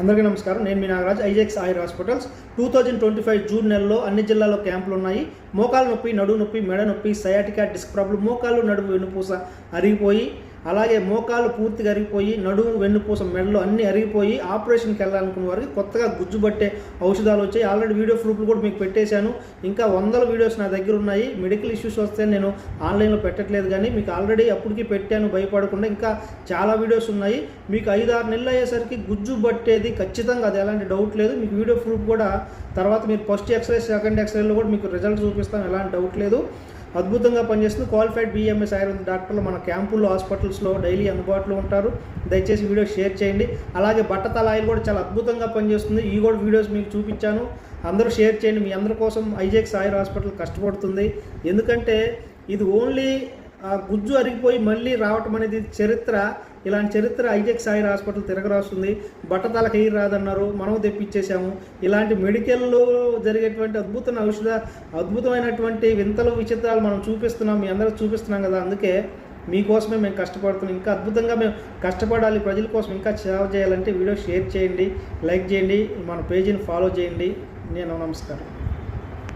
అందరికీ నమస్కారం. నేను మీ నాగరాజ్. ఐజెక్స్ ఆయుర్ హాస్పిటల్స్ 2025 జూన్ నెలలో అన్ని జిల్లాల్లో క్యాంపులు ఉన్నాయి. మోకాలు నొప్పి, నడుము నొప్పి, మెడ నొప్పి, సయాటికా, డిస్క్ ప్రాబ్లం, మోకాలు నడుము వెన్నుపూస అరిగిపోయి, అలాగే మోకాలు పూర్తిగా అరిగిపోయి, నడుము వెన్నుపూస మెడలు అన్నీ అరిగిపోయి ఆపరేషన్కి వెళ్ళాలనుకున్న వారికి కొత్తగా గుజ్జుబట్టే ఔషధాలు వచ్చాయి. ఆల్రెడీ వీడియో ప్రూఫ్లు కూడా మీకు పెట్టేశాను. ఇంకా 100 వీడియోస్ నా దగ్గర ఉన్నాయి. మెడికల్ ఇష్యూస్ వస్తే నేను ఆన్లైన్లో పెట్టట్లేదు, కానీ మీకు ఆల్రెడీ అప్పటికి పెట్టాను, భయపడకుండా. ఇంకా చాలా వీడియోస్ ఉన్నాయి. మీకు 5-6 నెలలు అయ్యేసరికి గుజ్జు పట్టేది ఖచ్చితంగా, అది ఎలాంటి డౌట్ లేదు. మీకు వీడియో ప్రూఫ్ కూడా తర్వాత మీరు ఫస్ట్ ఎక్స్రే, సెకండ్ ఎక్స్రేలో కూడా మీకు రిజల్ట్ చూపిస్తాను, ఎలాంటి డౌట్ లేదు. అద్భుతంగా పనిచేస్తుంది. క్వాలిఫైడ్ బిఎంఎస్ ఆయుర్వేద డాక్టర్లు మన క్యాంపుల్లో, హాస్పిటల్స్లో డైలీ అందుబాటులో ఉంటారు. దయచేసి వీడియో షేర్ చేయండి. అలాగే బట్టతల ఆయిల్ కూడా చాలా అద్భుతంగా పనిచేస్తుంది. ఈ కూడా వీడియోస్ మీకు చూపించాను. అందరూ షేర్ చేయండి. మీ అందరి కోసం ఐజెక్స్ ఆయుర్ హాస్పిటల్ కష్టపడుతుంది. ఎందుకంటే ఇది ఓన్లీ ఆ గుజ్జు అరిగిపోయి మళ్ళీ రావటం అనేది చరిత్ర. ఇలాంటి చరిత్ర ఐజెక్స్ ఆయుర్ హాస్పిటల్ తిరగరాస్తుంది. బట్టతలకు ఎయిర్ రాదన్నారు, మనం తెప్పించేసాము. ఇలాంటి మెడికల్లో జరిగేటువంటి అద్భుతమైనటువంటి వింతలు, విచిత్రాలు మనం చూపిస్తున్నాం, మీ అందరికి చూపిస్తున్నాం కదా. అందుకే మీకోసమే మేము కష్టపడుతున్నాం. ఇంకా అద్భుతంగా మేము కష్టపడాలి, ప్రజల కోసం ఇంకా సేవ చేయాలంటే వీడియో షేర్ చేయండి, లైక్ చేయండి, మన పేజీని ఫాలో చేయండి. నేను నమస్కారం.